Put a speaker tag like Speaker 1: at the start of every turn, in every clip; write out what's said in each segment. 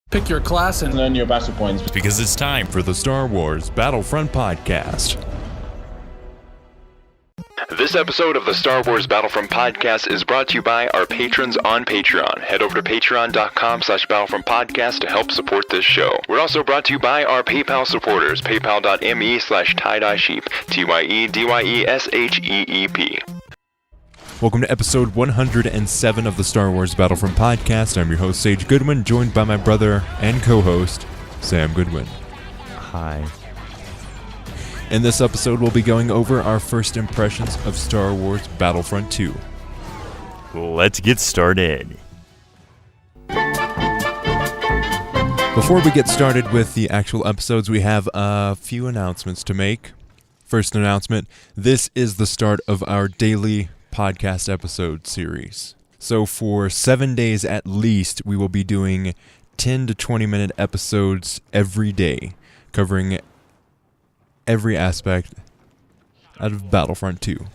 Speaker 1: Pick your class and
Speaker 2: earn your battle points.
Speaker 3: Because it's time for the Star Wars Battlefront podcast.
Speaker 4: This episode of the Star Wars Battlefront podcast is brought to you by our patrons on Patreon. Head over to patreon.com/Battlefront podcast to help support this show. We're also brought to you by our PayPal supporters, paypal.me/tie-dye-sheep, TYEDYESHEEP.
Speaker 3: Welcome to episode 107 of the Star Wars Battlefront podcast. I'm your host, Sage Goodwin, joined by my brother and co-host, Sam Goodwin.
Speaker 5: Hi.
Speaker 3: In this episode, we'll be going over our first impressions of Star Wars Battlefront 2.
Speaker 5: Let's get started.
Speaker 3: Before we get started with the actual episodes, we have a few announcements to make. First announcement, this is the start of our daily podcast episode series. So for 7 days at least, we will be doing 10 to 20 minute episodes every day, covering every aspect out of Battlefront 2.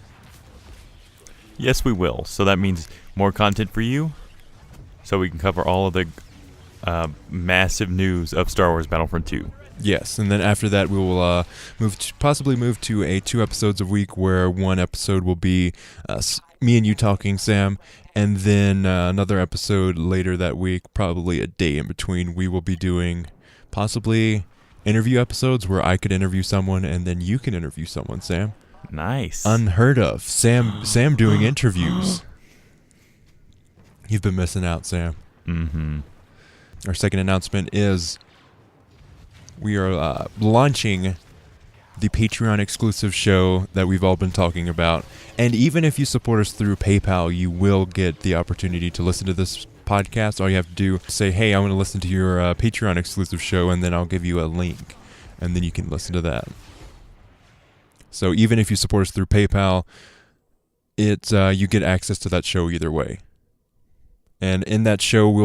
Speaker 5: Yes, we will. So that means more content for you, so we can cover all of the massive news of Star Wars Battlefront 2.
Speaker 3: Yes, and then after that we will possibly move to a 2 episodes a week, where one episode will be me and you talking, Sam, and then another episode later that week, probably a day in between, we will be doing possibly interview episodes where I could interview someone and then you can interview someone, Sam.
Speaker 5: Nice.
Speaker 3: Unheard of. Sam doing interviews. You've been missing out, Sam.
Speaker 5: Mm-hmm.
Speaker 3: Our second announcement is we are launching the Patreon exclusive show that we've all been talking about. And even if you support us through PayPal, you will get the opportunity to listen to this podcast. All you have to do is say, hey, I want to listen to your Patreon exclusive show, and then I'll give you a link, and then you can listen to that. So even if you support us through PayPal, you get access to that show either way. And in that show, we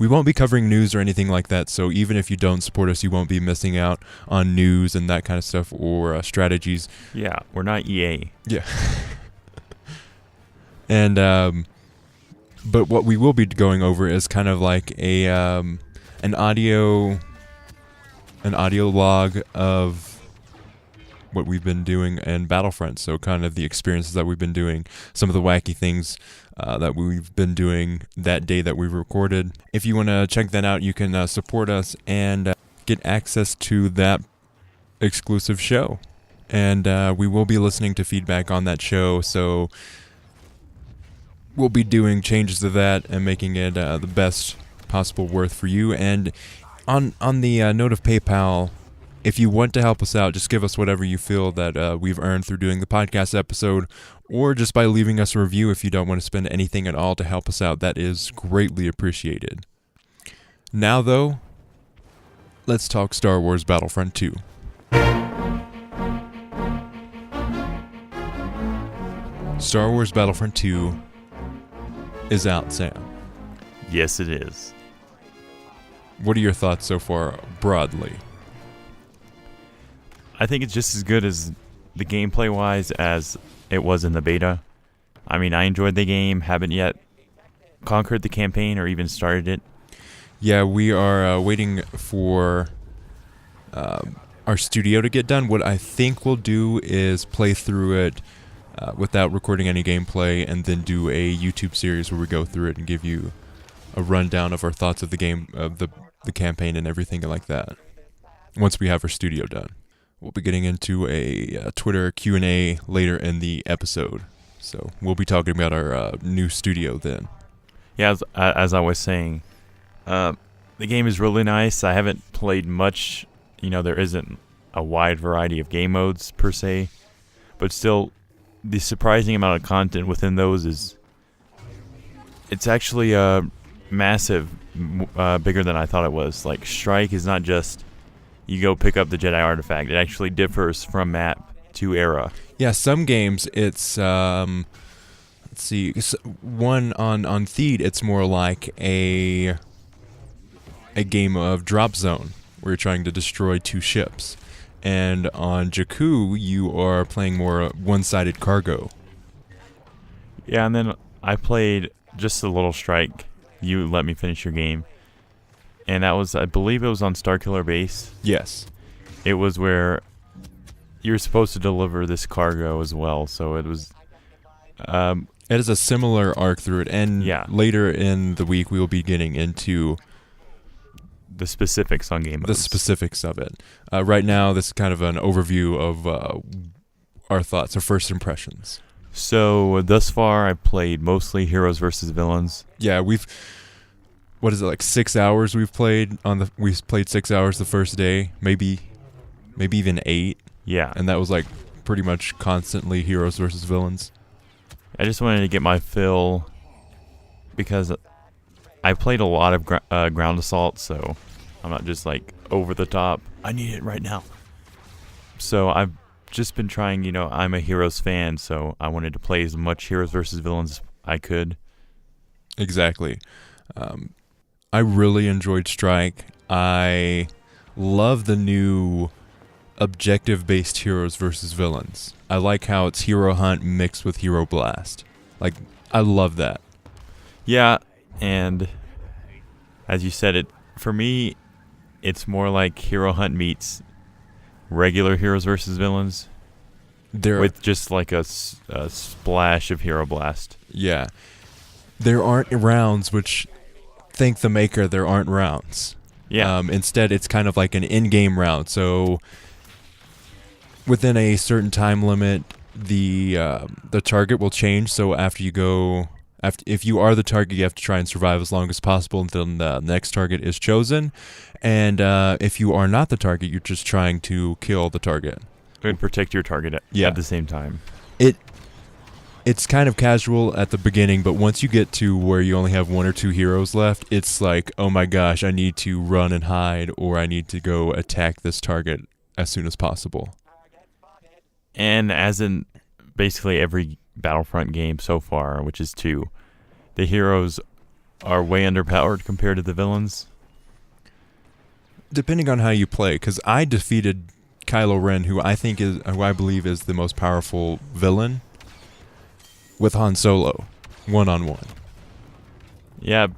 Speaker 3: won't be covering news or anything like that, so even if you don't support us, you won't be missing out on news and that kind of stuff, or strategies.
Speaker 5: Yeah, we're not EA.
Speaker 3: Yeah. And, but what we will be going over is kind of like an audio log of what we've been doing in Battlefront, so kind of the experiences that we've been doing, some of the wacky things that we've been doing that day that we recorded. If you want to check that out, you can support us and get access to that exclusive show. And we will be listening to feedback on that show, so we'll be doing changes to that and making it the best possible worth for you. And on the note of PayPal, if you want to help us out, just give us whatever you feel that we've earned through doing the podcast episode, or just by leaving us a review if you don't want to spend anything at all to help us out. That is greatly appreciated. Now, though, let's talk Star Wars Battlefront 2. Star Wars Battlefront 2 is out, Sam.
Speaker 5: Yes, it is.
Speaker 3: What are your thoughts so far, broadly?
Speaker 5: I think it's just as good as the gameplay-wise as it was in the beta. I mean, I enjoyed the game, haven't yet conquered the campaign or even started it.
Speaker 3: Yeah, we are waiting for our studio to get done. What I think we'll do is play through it without recording any gameplay, and then do a YouTube series where we go through it and give you a rundown of our thoughts of the game, of the campaign and everything like that, once we have our studio done. We'll be getting into a Twitter Q&A later in the episode, so we'll be talking about our new studio then.
Speaker 5: Yeah, as I was saying, the game is really nice. I haven't played much. There isn't a wide variety of game modes per se, but still, the surprising amount of content within those it's actually massive, bigger than I thought it was. Like, Strike is not just you go pick up the Jedi artifact. It actually differs from map to era.
Speaker 3: Yeah, some games it's let's see, one on Theed, it's more like a game of Drop Zone where you're trying to destroy 2 ships. And on Jakku, you are playing more one-sided cargo.
Speaker 5: Yeah, and then I played just a little Strike. You let me finish your game. And that was, I believe it was on Starkiller Base.
Speaker 3: Yes.
Speaker 5: It was where you're supposed to deliver this cargo as well. So it was...
Speaker 3: It is a similar arc through it. And later in the week, we will be getting into...
Speaker 5: the specifics on game modes.
Speaker 3: The specifics of it. Right now, this is kind of an overview of our thoughts, our first impressions.
Speaker 5: So, thus far, I've played mostly heroes versus villains.
Speaker 3: Yeah, what is it, like 6 hours we've played? We played 6 hours the first day, maybe even 8.
Speaker 5: Yeah.
Speaker 3: And that was like pretty much constantly heroes versus villains.
Speaker 5: I just wanted to get my fill because I played a lot of ground assault, so I'm not just like over the top. I need it right now. So I've just been trying, I'm a Heroes fan, so I wanted to play as much Heroes versus Villains as I could.
Speaker 3: Exactly. I really enjoyed Strike. I love the new objective-based Heroes versus Villains. I like how it's Hero Hunt mixed with Hero Blast. Like, I love that.
Speaker 5: Yeah, and as you said, for me, it's more like Hero Hunt meets regular Heroes versus Villains with just like a splash of Hero Blast.
Speaker 3: Yeah. There aren't rounds, which, thank the maker, there aren't rounds.
Speaker 5: Yeah.
Speaker 3: Instead, it's kind of like an in-game round. So within a certain time limit, the target will change. So if you are the target, you have to try and survive as long as possible until the next target is chosen. And if you are not the target, you're just trying to kill the target.
Speaker 5: And protect your target at the same time.
Speaker 3: It's kind of casual at the beginning, but once you get to where you only have 1 or 2 heroes left, it's like, oh my gosh, I need to run and hide, or I need to go attack this target as soon as possible.
Speaker 5: And as in basically every Battlefront game so far, which is 2, the heroes are way underpowered compared to the villains.
Speaker 3: Depending on how you play, because I defeated Kylo Ren, who I believe is the most powerful villain, with Han Solo, 1-on-1.
Speaker 5: Yeah,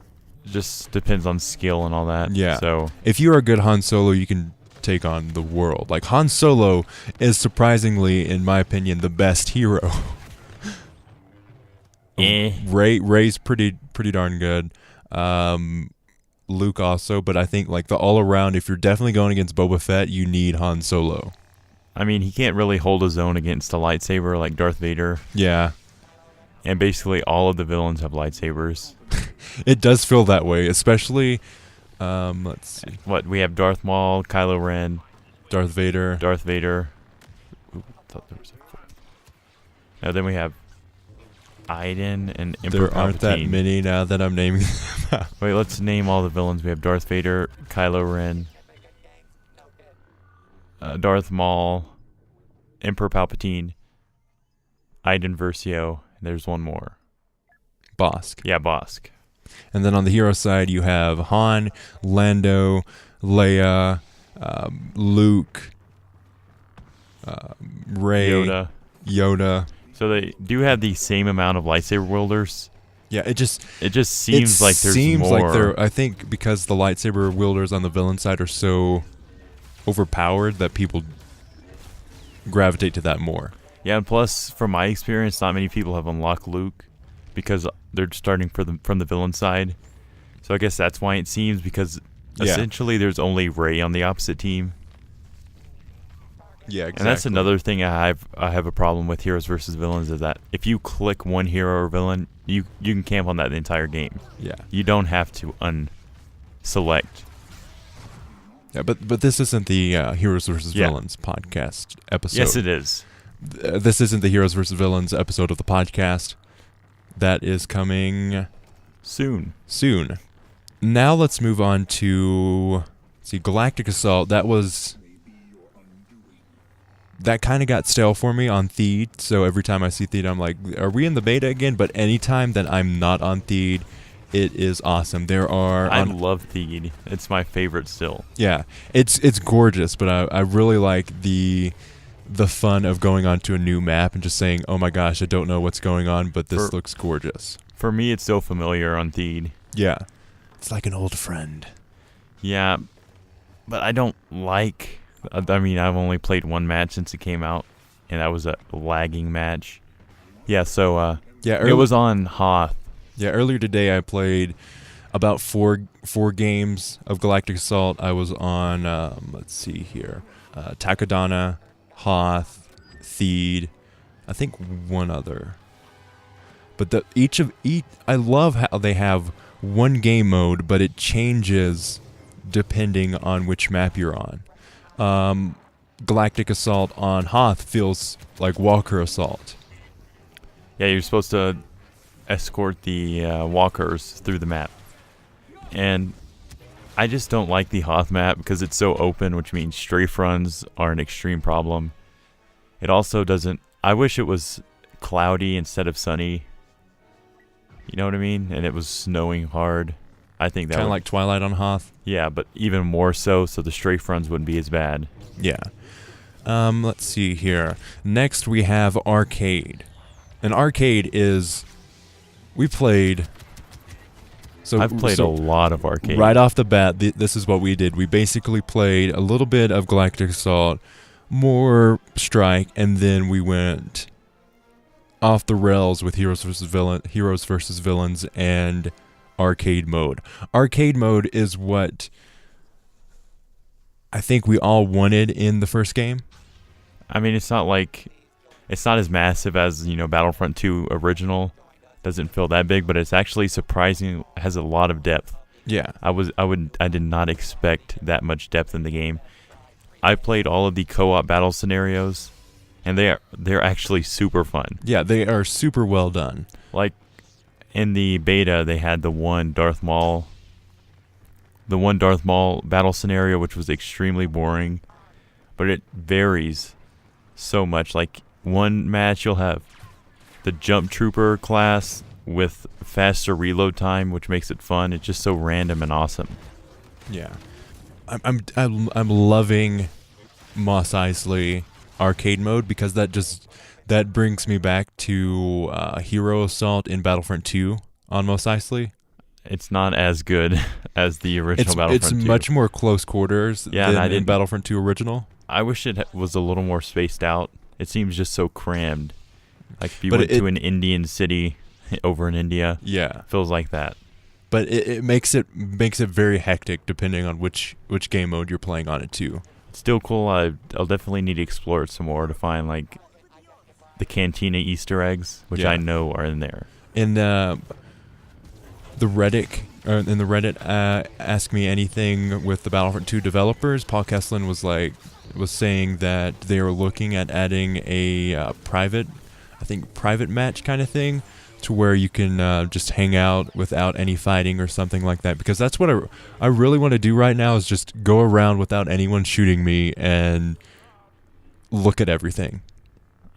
Speaker 5: just depends on skill and all that.
Speaker 3: Yeah.
Speaker 5: So
Speaker 3: if you are a good Han Solo, you can take on the world. Like, Han Solo is surprisingly, in my opinion, the best hero. Rey's pretty darn good. Luke also, but I think like the all around, if you're definitely going against Boba Fett, you need Han Solo.
Speaker 5: I mean, he can't really hold his own against a lightsaber like Darth Vader.
Speaker 3: Yeah.
Speaker 5: And basically all of the villains have lightsabers.
Speaker 3: It does feel that way, especially let's see.
Speaker 5: What, we have Darth Maul, Kylo Ren,
Speaker 3: Darth Vader.
Speaker 5: Ooh, thought there was a 4. Now then we have Iden and Emperor Palpatine.
Speaker 3: There aren't that many now that I'm naming them.
Speaker 5: Wait, let's name all the villains. We have Darth Vader, Kylo Ren, Darth Maul, Emperor Palpatine, Iden Versio, and there's one more.
Speaker 3: Bosk.
Speaker 5: Yeah, Bosk.
Speaker 3: And then on the hero side, you have Han, Lando, Leia, Luke, Rey, Yoda.
Speaker 5: So they do have the same amount of lightsaber wielders.
Speaker 3: Yeah, it just
Speaker 5: seems like there's more.
Speaker 3: I think because the lightsaber wielders on the villain side are so overpowered that people gravitate to that more.
Speaker 5: Yeah, and plus, from my experience, not many people have unlocked Luke because they're starting from the villain side. So I guess that's why it seems, because essentially there's only Rey on the opposite team.
Speaker 3: Yeah, exactly.
Speaker 5: And that's another thing I have a problem with Heroes versus Villains, is that if you click one hero or villain, you can camp on that the entire game.
Speaker 3: Yeah.
Speaker 5: You don't have to unselect.
Speaker 3: Yeah, but this isn't the Heroes versus Villains podcast episode.
Speaker 5: Yes, it is.
Speaker 3: This isn't the Heroes versus Villains episode of the podcast. That is coming
Speaker 5: soon.
Speaker 3: Now let's move on to Galactic Assault. That kind of got stale for me on Theed, so every time I see Theed, I'm like, are we in the beta again? But anytime that I'm not on Theed, it is awesome. I
Speaker 5: love Theed. It's my favorite still.
Speaker 3: Yeah, it's gorgeous, but I really like the fun of going onto a new map and just saying, oh my gosh, I don't know what's going on, but this looks gorgeous.
Speaker 5: For me, it's so familiar on Theed.
Speaker 3: Yeah. It's like an old friend.
Speaker 5: Yeah, but I don't like. I mean, I've only played one match since it came out, and that was a lagging match. Yeah, so it was on Hoth.
Speaker 3: Yeah, earlier today I played about four games of Galactic Assault. I was on let's see here, Takodana, Hoth, Theed, I think one other. But I love how they have one game mode, but it changes depending on which map you're on. Galactic Assault on Hoth feels like Walker Assault.
Speaker 5: Yeah, you're supposed to escort the walkers through the map. And I just don't like the Hoth map because it's so open, which means strafe runs are an extreme problem. It also doesn't... I wish it was cloudy instead of sunny. You know what I mean? And it was snowing hard. I think that
Speaker 3: kind of like Twilight on Hoth.
Speaker 5: Yeah, but even more so the strafe runs wouldn't be as bad.
Speaker 3: Yeah. Let's see here. Next we have Arcade. And Arcade is... We played...
Speaker 5: I've played a lot of Arcade.
Speaker 3: Right off the bat, this is what we did. We basically played a little bit of Galactic Assault, more Strike, and then we went off the rails with Heroes versus Villains, and Arcade mode. Arcade mode is what I think we all wanted in the first game.
Speaker 5: I mean, it's not as massive as, Battlefront 2 original. Doesn't feel that big, but it's actually surprising. It has a lot of depth.
Speaker 3: Yeah.
Speaker 5: I did not expect that much depth in the game. I played all of the co-op battle scenarios, and they're actually super fun.
Speaker 3: Yeah, they are super well done.
Speaker 5: Like in the beta, they had the one Darth Maul battle scenario, which was extremely boring, but it varies so much. Like one match, you'll have the Jump Trooper class with faster reload time, which makes it fun. It's just so random and awesome.
Speaker 3: Yeah, I'm loving Mos Eisley arcade mode because that brings me back to Hero Assault in Battlefront 2 on Mos Eisley.
Speaker 5: It's not as good as the original Battlefront 2.
Speaker 3: It's much more close quarters than in Battlefront 2 original.
Speaker 5: I wish it was a little more spaced out. It seems just so crammed. Like if you went to an Indian city over in India,
Speaker 3: yeah,
Speaker 5: feels like that.
Speaker 3: But it makes it very hectic depending on which game mode you're playing on it too.
Speaker 5: It's still cool. I'll definitely need to explore it some more to find like the Cantina Easter eggs, which I know are in there.
Speaker 3: In the Reddit, Ask Me Anything with the Battlefront 2 developers, Paul Kesslin was saying that they were looking at adding a private match kind of thing to where you can just hang out without any fighting or something like that, because that's what I really want to do right now is just go around without anyone shooting me and look at everything.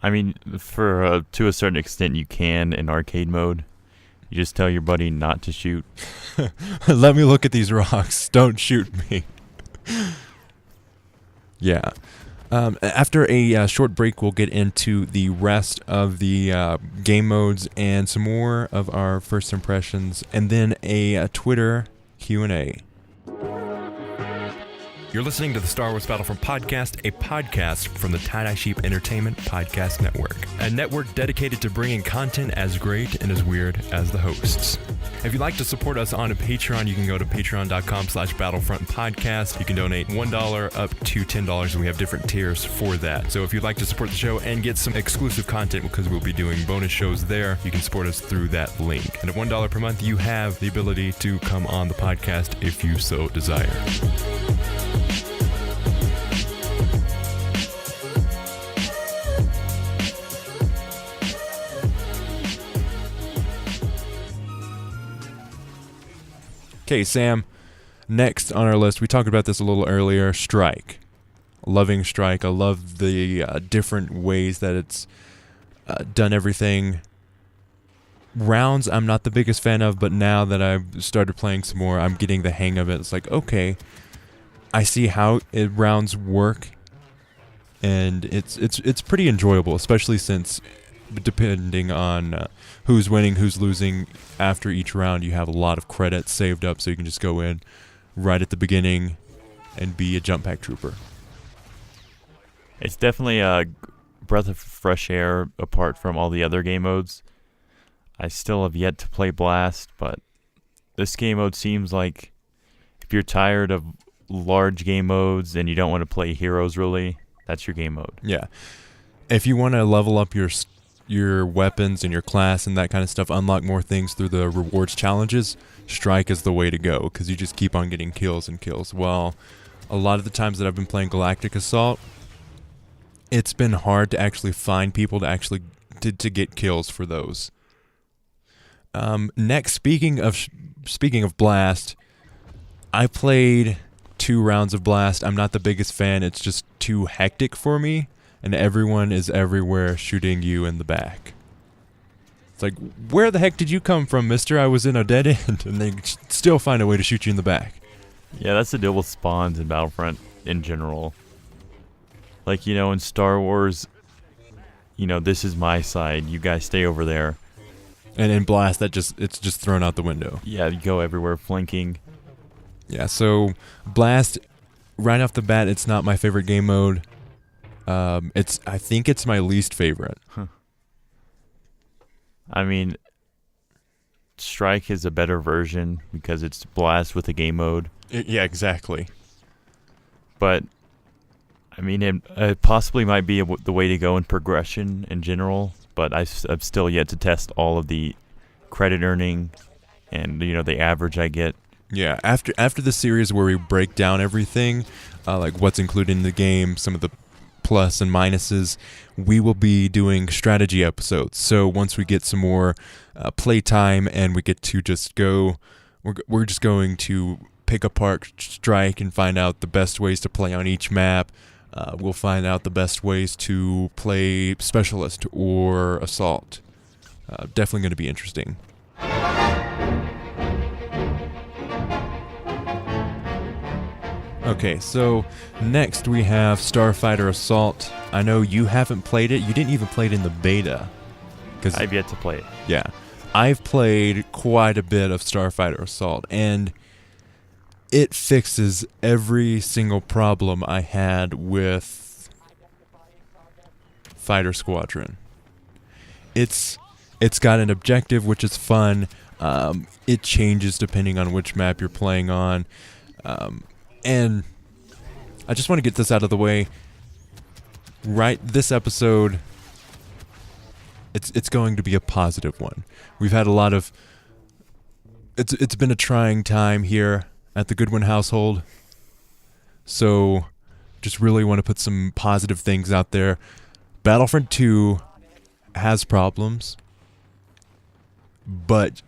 Speaker 5: I mean, to a certain extent you can in arcade mode. You just tell your buddy not to shoot.
Speaker 3: Let me look at these rocks. Don't shoot me. Yeah. After a short break, we'll get into the rest of the game modes and some more of our first impressions, and then a Twitter Q&A.
Speaker 1: You're listening to the Star Wars Battlefront podcast, a podcast from the Tie-Dye Sheep Entertainment Podcast Network, a network dedicated to bringing content as great and as weird as the hosts. If you'd like to support us on a Patreon, you can go to patreon.com/battlefrontpodcast. You can donate $1 up to $10, and we have different tiers for that. So if you'd like to support the show and get some exclusive content, because we'll be doing bonus shows there, you can support us through that link. And at $1 per month, you have the ability to come on the podcast if you so desire.
Speaker 3: Okay, Sam, next on our list, we talked about this a little earlier, Strike. Loving Strike. I love the different ways that it's done everything. Rounds, I'm not the biggest fan of, but now that I've started playing some more, I'm getting the hang of it. It's like, okay, I see how rounds work, and it's pretty enjoyable, especially since depending on who's winning, who's losing after each round, you have a lot of credits saved up, so you can just go in, right at the beginning and be a jump pack trooper.
Speaker 5: It's definitely a breath of fresh air apart from all the other game modes. I still have yet to play Blast, but this game mode seems like if you're tired of large game modes and you don't want to play heroes really, that's your game mode.
Speaker 3: Yeah. If you want to level up your weapons and your class and that kind of stuff, unlock more things through the rewards challenges, Strike is the way to go because you just keep on getting kills and kills. Well, a lot of the times that I've been playing Galactic Assault, it's been hard to actually find people to actually to get kills for those. Next, speaking of Blast, I played 2 rounds of Blast. I'm not the biggest fan. It's just too hectic for me, and everyone is everywhere shooting you in the back. It's like, where the heck did you come from, mister? I was in a dead end, and they still find a way to shoot you in the back.
Speaker 5: Yeah, that's the deal with spawns in Battlefront in general. Like, in Star Wars, this is my side. You guys stay over there.
Speaker 3: And in Blast, it's just thrown out the window.
Speaker 5: Yeah, you go everywhere flanking.
Speaker 3: Yeah, so Blast, right off the bat, it's not my favorite game mode. I think it's my least favorite.
Speaker 5: Huh. I mean, Strike is a better version because it's Blast with a game mode.
Speaker 3: Yeah, exactly.
Speaker 5: But I mean, it possibly might be the way to go in progression in general. But I've still yet to test all of the credit earning and the average I get.
Speaker 3: Yeah, after the series where we break down everything, like what's included in the game, some of the plus and minuses, we will be doing strategy episodes. So once we get some more play time and we get to just go, we're just going to pick apart Strike and find out the best ways to play on each map. We'll find out the best ways to play Specialist or Assault. Definitely going to be interesting. Okay, so next we have Starfighter Assault. I know you haven't played it. You didn't even play it in the beta.
Speaker 5: I've yet to play it.
Speaker 3: Yeah. I've played quite a bit of Starfighter Assault, and it fixes every single problem I had with Fighter Squadron. It's got an objective, which is fun. It changes depending on which map you're playing on. And I just want to get this out of the way. Right, this episode, it's going to be a positive one. We've had a lot of... It's been a trying time here at the Goodwin household. So, just really want to put some positive things out there. Battlefront 2 has problems, but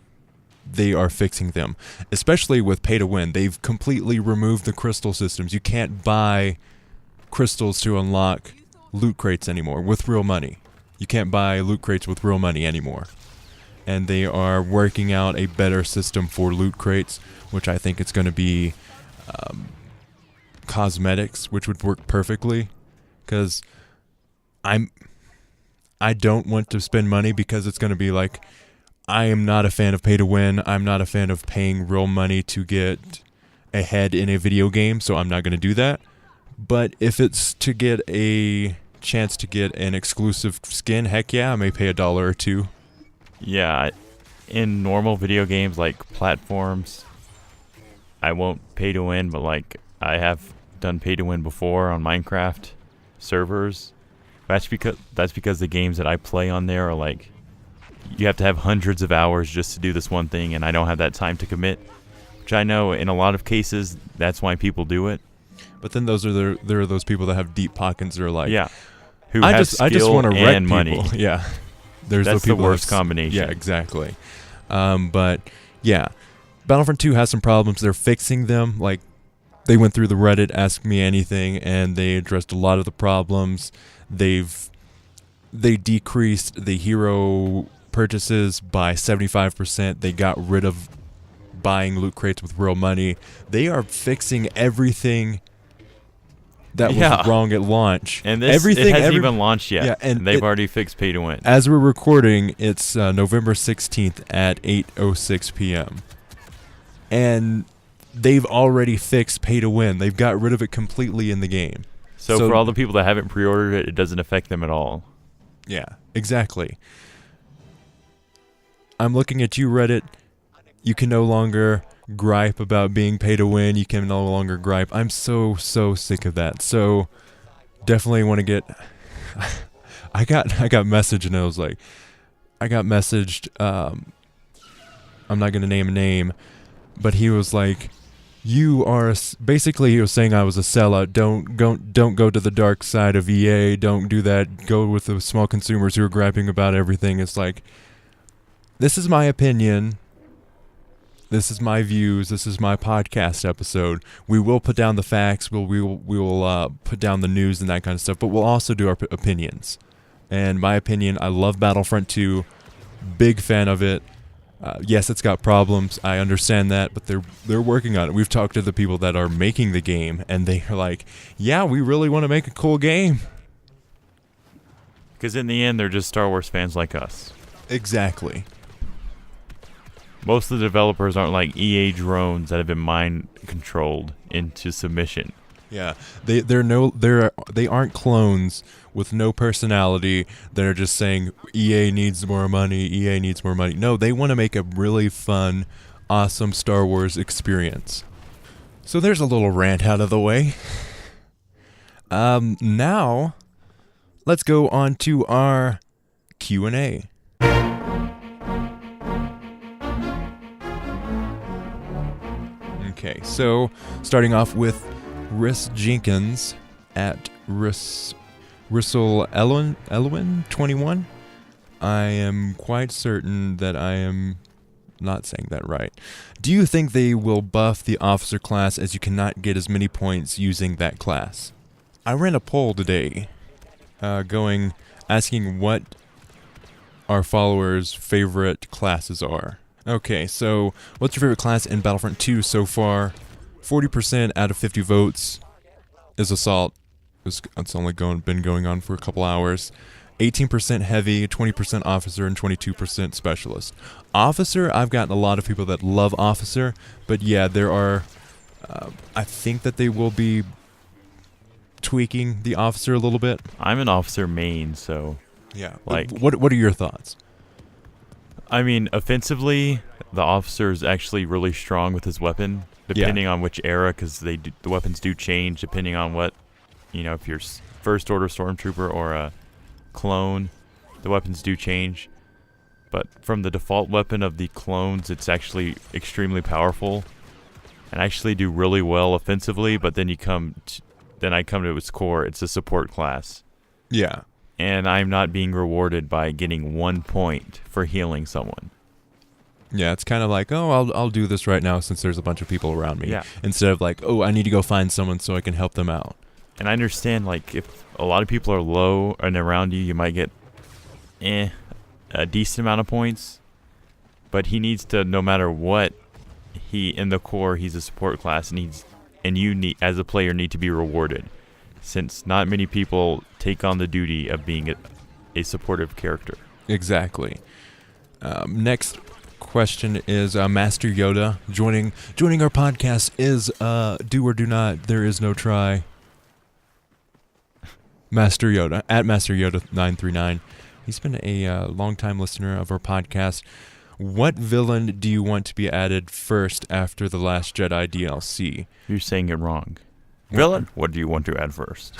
Speaker 3: they are fixing them. Especially with Pay2Win. They've completely removed the crystal systems. You can't buy crystals to unlock loot crates anymore with real money. You can't buy loot crates with real money anymore. And they are working out a better system for loot crates, which I think it's going to be cosmetics, which would work perfectly. Because I don't want to spend money because it's going to be like, I am not a fan of Pay2Win. I'm not a fan of paying real money to get ahead in a video game, so I'm not going to do that. But if it's to get a chance to get an exclusive skin, heck yeah, I may pay $1 or $2.
Speaker 5: Yeah, in normal video games like platforms, I won't pay to win, but like I have done pay to win before on Minecraft servers. That's because the games that I play on there are like, you have to have hundreds of hours just to do this one thing, and I don't have that time to commit. Which I know in a lot of cases that's why people do it.
Speaker 3: But then there are those people that have deep pockets that are like,
Speaker 5: yeah, who have skill
Speaker 3: want to wreck
Speaker 5: and money.
Speaker 3: People. Yeah,
Speaker 5: that's the worst combination.
Speaker 3: Yeah, exactly. But yeah, Battlefront 2 has some problems. They're fixing them. Like, they went through the Reddit, Ask Me Anything, and they addressed a lot of the problems. They decreased the hero purchases by 75%. They got rid of buying loot crates with real money. They are fixing everything that was wrong at launch.
Speaker 5: And it hasn't even launched yet. Yeah, and they've already fixed pay to win.
Speaker 3: As we're recording, it's November 16th at 8:06 p.m. And they've already fixed pay to win. They've got rid of it completely in the game.
Speaker 5: So for all the people that haven't pre-ordered it, it doesn't affect them at all.
Speaker 3: Yeah, exactly. I'm looking at you, Reddit. You can no longer gripe about being pay to win. You can no longer gripe. I'm so sick of that. So definitely want to get. I got messaged and I was like, I got messaged. I'm not gonna name a name, but he was like, "You are basically." He was saying I was a sellout. Don't go to the dark side of EA. Don't do that. Go with the small consumers who are griping about everything. It's like, this is my opinion. This is my views. This is my podcast episode. We will put down the facts. We will put down the news and that kind of stuff. But we'll also do our opinions. And my opinion, I love Battlefront 2. Big fan of it. Yes, it's got problems. I understand that, but they're working on it. We've talked to the people that are making the game, and they are like, "Yeah, we really want to make a cool game."
Speaker 5: Because in the end, they're just Star Wars fans like us.
Speaker 3: Exactly.
Speaker 5: Most of the developers aren't like EA drones that have been mind controlled into submission.
Speaker 3: Yeah, they aren't clones with no personality that are just saying EA needs more money. EA needs more money. No, they want to make a really fun, awesome Star Wars experience. So there's a little rant out of the way. Now let's go on to our Q&A. Okay, so starting off with Riss Jenkins at Rissel Elwin 21. I am quite certain that I am not saying that right. Do you think they will buff the officer class as you cannot get as many points using that class? I ran a poll today asking what our followers' favorite classes are. Okay, so what's your favorite class in Battlefront 2 so far? 40% out of 50 votes is Assault. It's only been going on for a couple hours. 18% Heavy, 20% Officer, and 22% Specialist. Officer, I've gotten a lot of people that love Officer, but yeah, there are... I think that they will be tweaking the Officer a little bit.
Speaker 5: I'm an Officer main, so...
Speaker 3: Yeah.
Speaker 5: Like,
Speaker 3: what are your thoughts?
Speaker 5: I mean, offensively, the Officer is actually really strong with his weapon, depending on which era, because the weapons do change depending on what, if you're First Order Stormtrooper or a clone, the weapons do change. But from the default weapon of the clones, it's actually extremely powerful and actually do really well offensively, but then I come to its core, it's a support class.
Speaker 3: Yeah.
Speaker 5: And I'm not being rewarded by getting 1 point for healing someone.
Speaker 3: Yeah, it's kind of like, oh, I'll do this right now since there's a bunch of people around me.
Speaker 5: Yeah.
Speaker 3: Instead of like, oh, I need to go find someone so I can help them out.
Speaker 5: And I understand, like, if a lot of people are low and around you, you might get a decent amount of points. But he needs to, no matter what, in the core, he's a support class, and you need, as a player, need to be rewarded. Since not many people take on the duty of being a supportive character.
Speaker 3: Exactly. Next question is Master Yoda joining our podcast is do or do not. There is no try. Master Yoda at Master Yoda 939. He's been a long-time listener of our podcast. What villain do you want to be added first after the Last Jedi DLC?
Speaker 5: You're saying it wrong. Villain, what do you want to add first?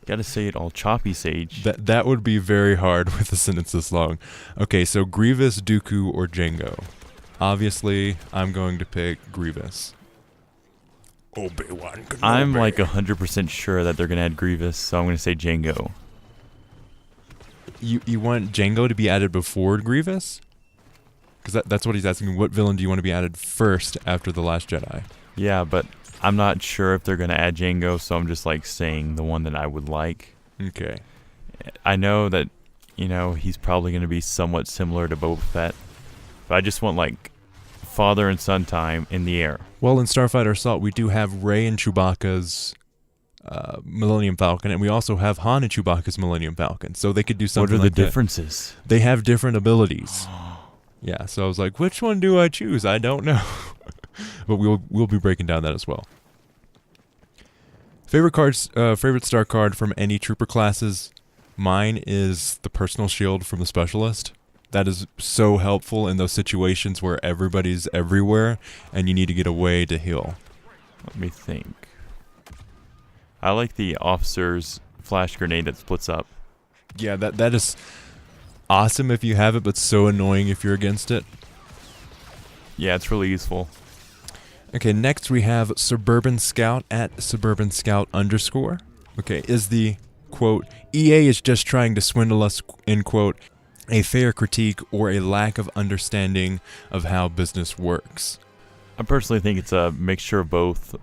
Speaker 5: Gotta say it all choppy, Sage.
Speaker 3: That would be very hard with a sentence this long. Okay, so Grievous, Dooku, or Jango? Obviously, I'm going to pick Grievous. Obi-Wan Kenobi.
Speaker 5: I'm like 100% sure that they're gonna add Grievous, so I'm gonna say Jango.
Speaker 3: You want Jango to be added before Grievous? Because that's what he's asking. What villain do you want to be added first after The Last Jedi?
Speaker 5: Yeah, but I'm not sure if they're going to add Jango, so I'm just like saying the one that I would like.
Speaker 3: Okay.
Speaker 5: I know that, he's probably going to be somewhat similar to Boba Fett, but I just want like father and son time in the air.
Speaker 3: Well, in Starfighter Assault, we do have Rey and Chewbacca's Millennium Falcon, and we also have Han and Chewbacca's Millennium Falcon, so they could do something like that.
Speaker 5: What are the differences?
Speaker 3: They have different abilities. Yeah, so I was like, which one do I choose? I don't know. but we'll be breaking down that as well. Favorite star card from any trooper classes. Mine is the personal shield from the specialist. That is so helpful in those situations where everybody's everywhere and you need to get away to heal.
Speaker 5: Let me think. I like the officer's flash grenade that splits up.
Speaker 3: Yeah, that is awesome if you have it, but so annoying if you're against it.
Speaker 5: Yeah, it's really useful.
Speaker 3: Okay, next we have Suburban Scout at Suburban Scout _. Okay, is the, quote, EA is just trying to swindle us, end quote, a fair critique or a lack of understanding of how business works.
Speaker 5: I personally think it's a mixture of both,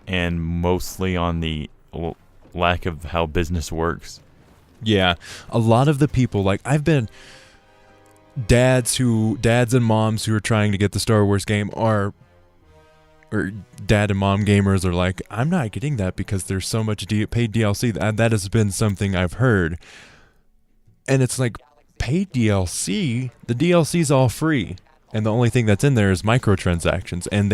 Speaker 5: and mostly on the lack of how business works.
Speaker 3: Yeah, a lot of the people, like I've been dads and moms who are trying to get the Star Wars game or dad and mom gamers are like, I'm not getting that because there's so much paid DLC. That has been something I've heard. And it's like, paid DLC? The DLC's all free. And the only thing that's in there is microtransactions. And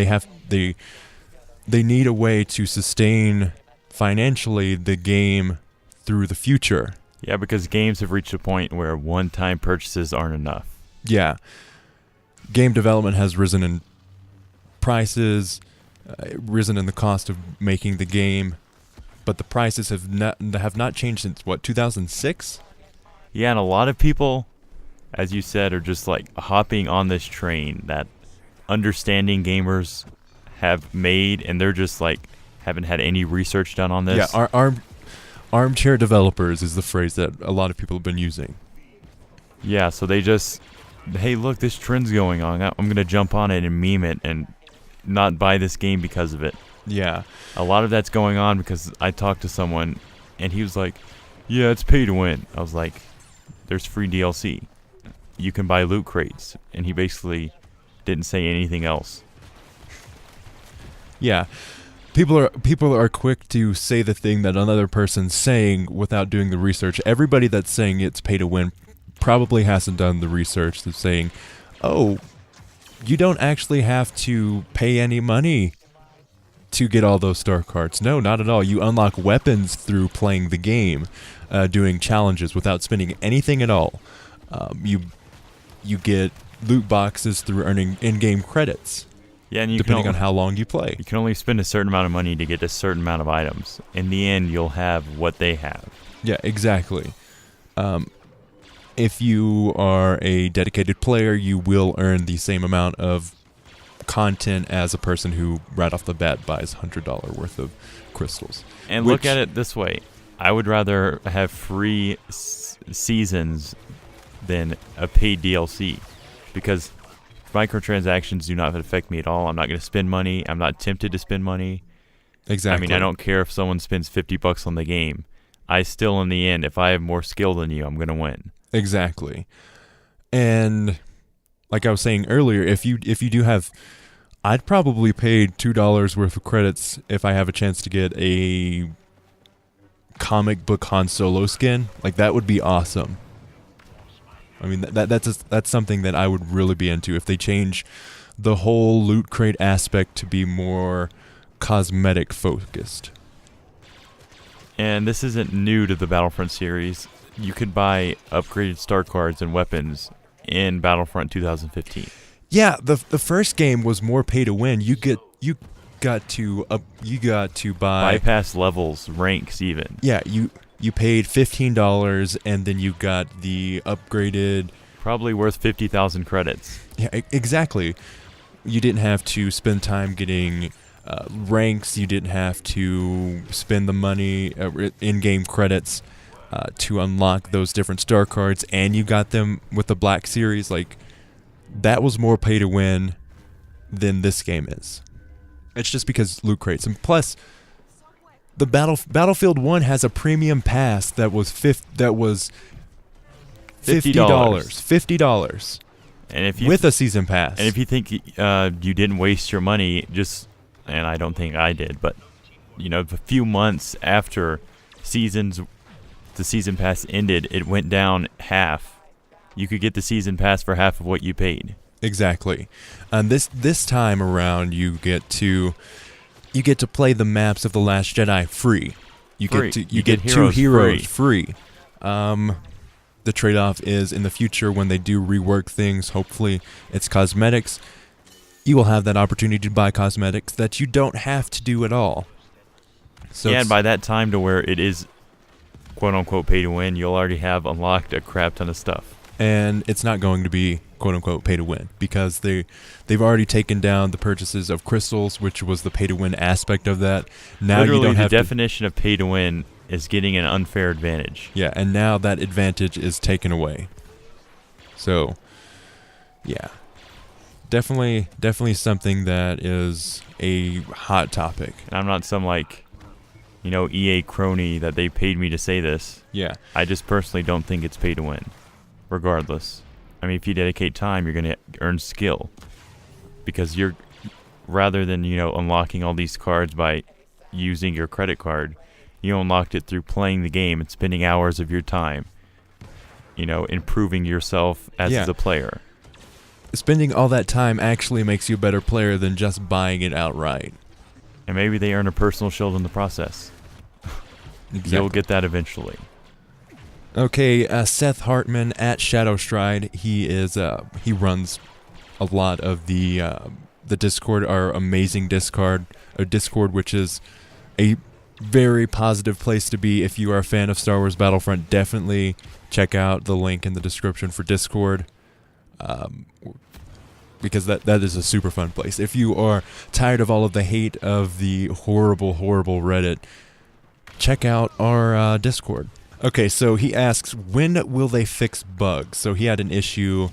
Speaker 3: they need a way to sustain financially the game through the future.
Speaker 5: Yeah, because games have reached a point where one-time purchases aren't enough.
Speaker 3: Yeah. Game development has risen in prices, risen in the cost of making the game, but the prices have not changed since, what, 2006?
Speaker 5: Yeah, and a lot of people, as you said, are just like hopping on this train that understanding gamers have made, and they're just like haven't had any research done on this.
Speaker 3: Yeah, armchair developers is the phrase that a lot of people have been using.
Speaker 5: Yeah, so they just, hey, look, this trend's going on. I'm going to jump on it and meme it and not buy this game because of it.
Speaker 3: Yeah.
Speaker 5: A lot of that's going on because I talked to someone, and he was like, yeah, it's pay to win. I was like, there's free DLC. You can buy loot crates. And he basically didn't say anything else.
Speaker 3: Yeah. People are quick to say the thing that another person's saying without doing the research. Everybody that's saying it's pay to win probably hasn't done the research. They're saying, oh, you don't actually have to pay any money to get all those star cards. No, not at all. You unlock weapons through playing the game, doing challenges without spending anything at all. You get loot boxes through earning in-game credits.
Speaker 5: Yeah, and
Speaker 3: depending on how long you play.
Speaker 5: You can only spend a certain amount of money to get a certain amount of items. In the end, you'll have what they have.
Speaker 3: Yeah, exactly. If you are a dedicated player, you will earn the same amount of content as a person who right off the bat buys $100 worth of crystals.
Speaker 5: And look at it this way. I would rather have free seasons than a paid DLC, because microtransactions do not affect me at all. I'm not going to spend money. I'm not tempted to spend money.
Speaker 3: Exactly.
Speaker 5: I mean, I don't care if someone spends $50 on the game. I still, in the end, if I have more skill than you, I'm going to win.
Speaker 3: Exactly. And like I was saying earlier, if you do have, I'd probably pay $2 worth of credits if I have a chance to get a comic book Han Solo skin. Like, that would be awesome. I mean, that's something that I would really be into if they change the whole loot crate aspect to be more cosmetic focused.
Speaker 5: And this isn't new to the Battlefront series. You could buy upgraded star cards and weapons in Battlefront 2015.
Speaker 3: Yeah, the first game was more pay to win. You got to buy
Speaker 5: bypass levels, ranks even.
Speaker 3: Yeah, you paid $15 and then you got the upgraded,
Speaker 5: probably worth 50,000 credits.
Speaker 3: Yeah, exactly. You didn't have to spend time getting ranks. You didn't have to spend the money in-game credits to unlock those different star cards, and you got them with the Black Series. Like, that was more pay to win than this game is. It's just because loot crates, and plus, the Battlefield 1 has a premium pass that was $50. $50.
Speaker 5: And if you
Speaker 3: with a season pass.
Speaker 5: And if you think you didn't waste your money, and I don't think I did, but a few months after the season pass ended, it went down half. You could get the season pass for half of what you paid.
Speaker 3: Exactly. And this time around, you get to play the maps of The Last Jedi free. You get 2 heroes free. The trade-off is in the future when they do rework things, hopefully it's cosmetics, you will have that opportunity to buy cosmetics that you don't have to do at all. So
Speaker 5: yeah, and by that time to where it is quote-unquote pay to win, you'll already have unlocked a crap ton of stuff.
Speaker 3: And it's not going to be quote-unquote pay to win because they've already taken down the purchases of crystals, which was the pay to win aspect of that. Now
Speaker 5: literally,
Speaker 3: you don't have
Speaker 5: the definition of pay to win is getting an unfair advantage.
Speaker 3: Yeah, and now that advantage is taken away. So, yeah. Definitely something that is a hot topic.
Speaker 5: And I'm not some EA crony that they paid me to say this.
Speaker 3: Yeah.
Speaker 5: I just personally don't think it's pay to win, regardless. I mean, if you dedicate time, you're going to earn skill. Because rather than, unlocking all these cards by using your credit card, you unlocked it through playing the game and spending hours of your time, improving yourself as a player.
Speaker 3: Spending all that time actually makes you a better player than just buying it outright.
Speaker 5: And maybe they earn a personal shield in the process.
Speaker 3: Exactly.
Speaker 5: You'll get that eventually.
Speaker 3: Okay, Seth Hartman at Shadowstride. He runs a lot of the Discord, our amazing Discord, which is a very positive place to be if you are a fan of Star Wars Battlefront. Definitely check out the link in the description for Discord, because that is a super fun place. If you are tired of all of the hate of the horrible Reddit, check out our Discord. Okay, so he asks, when will they fix bugs? So he had an issue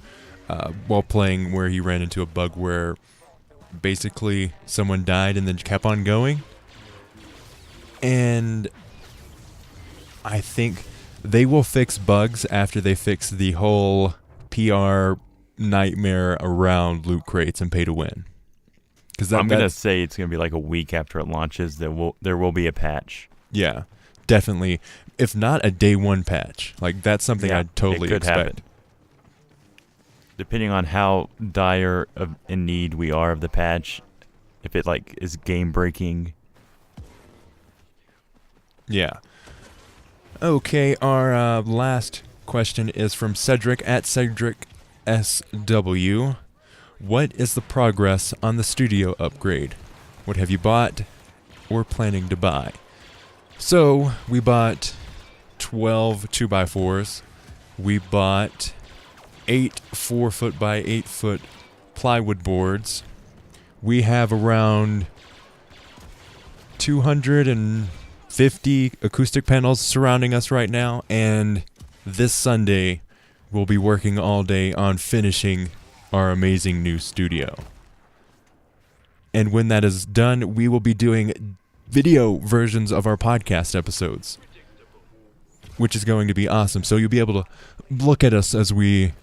Speaker 3: while playing where he ran into a bug where basically someone died and then kept on going. And I think they will fix bugs after they fix the whole PR nightmare around loot crates and pay to win.
Speaker 5: I'm going to say it's going to be like a week after it launches. There will be a patch.
Speaker 3: Yeah, definitely. If not a day one patch. Like, that's something I'd totally expect. Happen.
Speaker 5: Depending on how dire in need we are of the patch, if it is game breaking.
Speaker 3: Yeah. Okay, our last question is from Cedric at Cedric SW. What is the progress on the studio upgrade? What have you bought or planning to buy? So, we bought 12 2x4s. We bought 8 4-foot by 8-foot plywood boards. We have around 250 acoustic panels surrounding us right now, and this Sunday we'll be working all day on finishing our amazing new studio. And when that is done, we will be doing video versions of our podcast episodes, which is going to be awesome. So you'll be able to look at us as we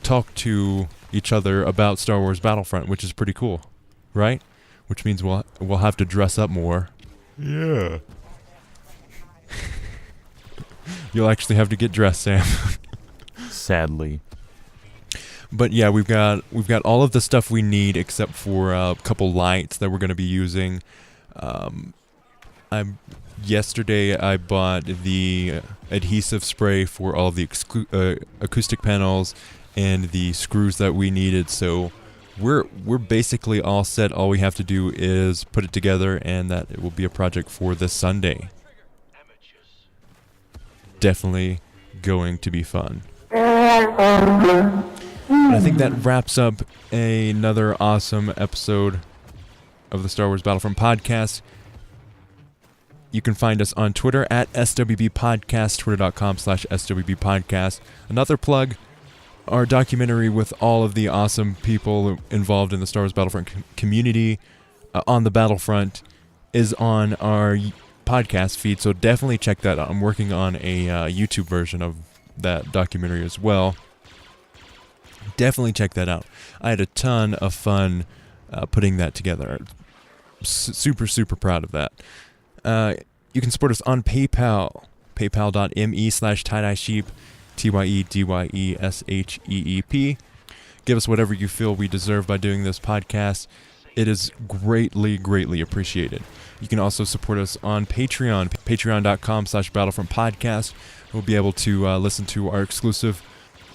Speaker 3: talk to each other about Star Wars Battlefront, which is pretty cool, right? Which means we'll have to dress up more.
Speaker 5: Yeah.
Speaker 3: You'll actually have to get dressed, Sam.
Speaker 5: Sadly.
Speaker 3: But yeah, we've got all of the stuff we need except for a couple lights that we're going to be using. Yesterday I bought the adhesive spray for all of the acoustic panels and the screws that we needed. So we're basically all set. All we have to do is put it together, and that it will be a project for this Sunday. Definitely going to be fun. And I think that wraps up another awesome episode of the Star Wars Battlefront podcast. You can find us on Twitter at SWB Podcast, twitter.com/SWB Podcast. Another plug, our documentary with all of the awesome people involved in the Star Wars Battlefront community on the Battlefront is on our podcast feed, so definitely check that out. I'm working on a YouTube version of that documentary as well. Definitely check that out. I had a ton of fun putting that together. Super proud of that. You can support us on PayPal, paypal.me/tie-dye-sheep, TYEDYESHEEP. Give us whatever you feel we deserve by doing this podcast. It is greatly, greatly appreciated. You can also support us on Patreon, patreon.com/Battlefront Podcast. We'll be able to listen to our exclusive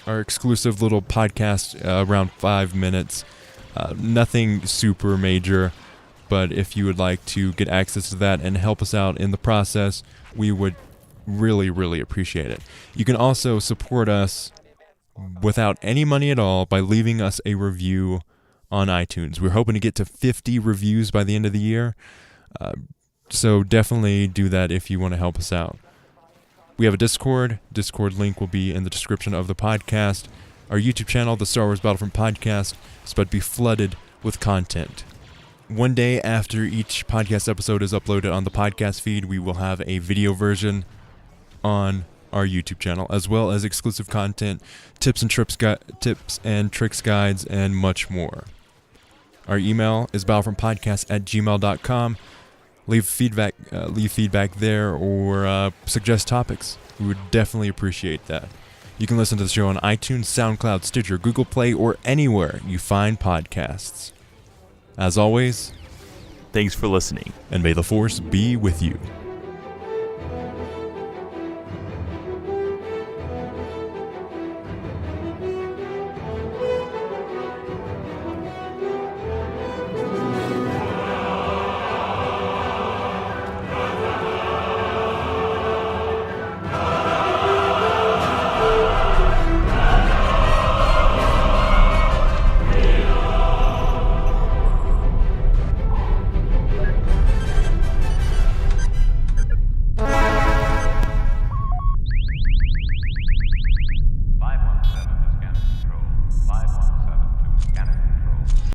Speaker 3: little podcast around 5 minutes. Nothing super major, but if you would like to get access to that and help us out in the process, we would really, really appreciate it. You can also support us without any money at all by leaving us a review on iTunes. We're hoping to get to 50 reviews by the end of the year, so definitely do that if you want to help us out. We have a Discord. Discord link will be in the description of the podcast. Our YouTube channel, the Star Wars Battlefront Podcast, is about to be flooded with content. One day after each podcast episode is uploaded on the podcast feed, we will have a video version on our YouTube channel, as well as exclusive content, tips and tricks guides, and much more. Our email is battlefrontpodcast@gmail.com. Leave feedback there, or suggest topics. We would definitely appreciate that. You can listen to the show on iTunes, SoundCloud, Stitcher, Google Play, or anywhere you find podcasts. As always,
Speaker 5: thanks for listening,
Speaker 3: and may the Force be with you.